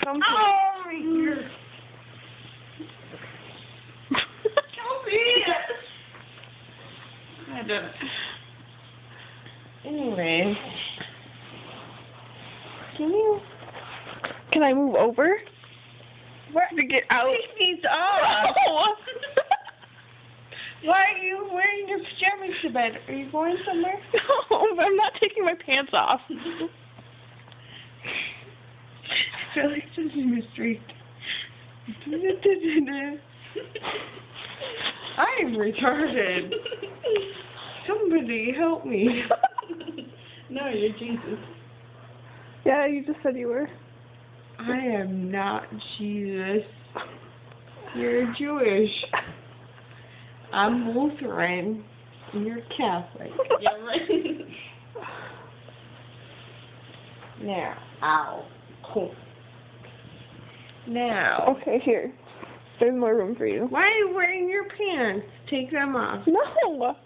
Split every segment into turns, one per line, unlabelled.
Come
Oh, right here. I did it.
Anyway.
Can I move over?
What?
To get out?
Take these off.
No.
Why are you wearing your pajamas to bed? Are you going somewhere?
No, I'm not taking my pants off.
I feel like this is a mystery. I am retarded. Somebody help me.
No, you're Jesus.
Yeah, you just said you were.
I am not Jesus. You're Jewish. I'm Lutheran. And you're Catholic.
Yeah, right.
Now, ow. Cool. Now.
Okay, here. There's more room for you.
Why are you wearing your pants? Take them off.
No.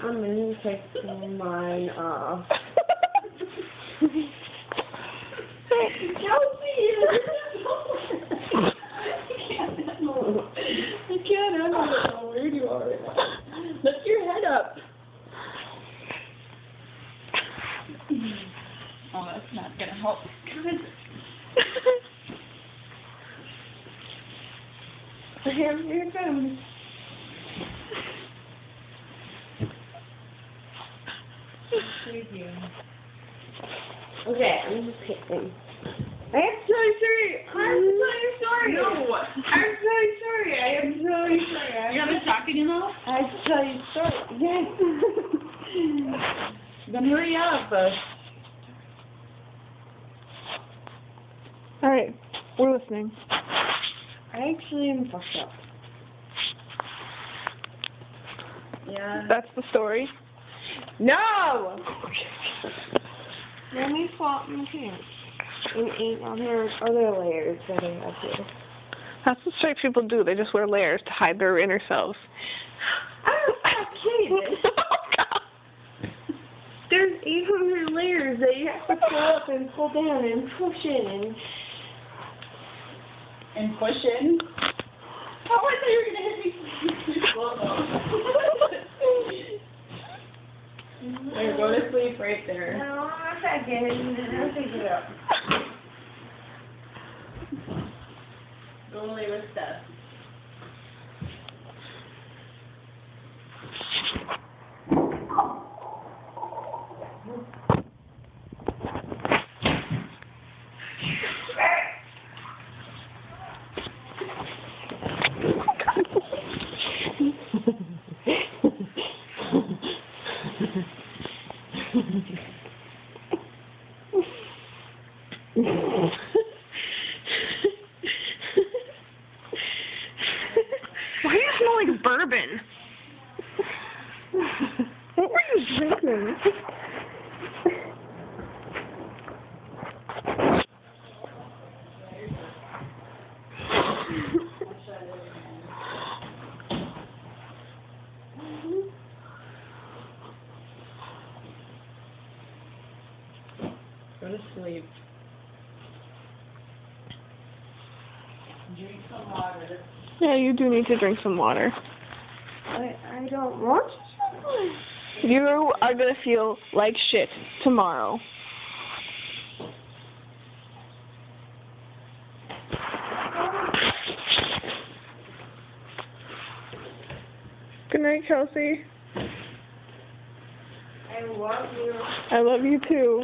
I'm gonna take mine off.
I can't handle it how weird you are right now. Lift your head up. Oh, that's not gonna help.
Here comes. Thank you. Okay, I'm just picking. I am so sorry. I'm so sorry.
No.
I'm so sorry. I am so sorry.
You have a sock in your mouth?
I have to tell you a story. Yes.
Then hurry up.
Alright, we're listening.
I actually am fucked up.
Yeah.
That's the story.
No! Let me swap my pants. And eat on her other layers that I have here.
That's what straight people do. They just wear layers to hide their inner selves.
I'm not kidding.
Oh, God.
There's 800 layers that you have to pull up and pull down and push in
And push in. Oh, I thought you were gonna hit me. There, go to sleep right there.
No, I'm not getting it. I'll pick it up.
Go lay with Steph.
Why do you smell like bourbon? What were you drinking?
Go to sleep. Drink some water.
Yeah, you do need to drink some water.
I don't want to.
You are going to feel like shit tomorrow. Good night, Kelsey.
I love you.
I love you too.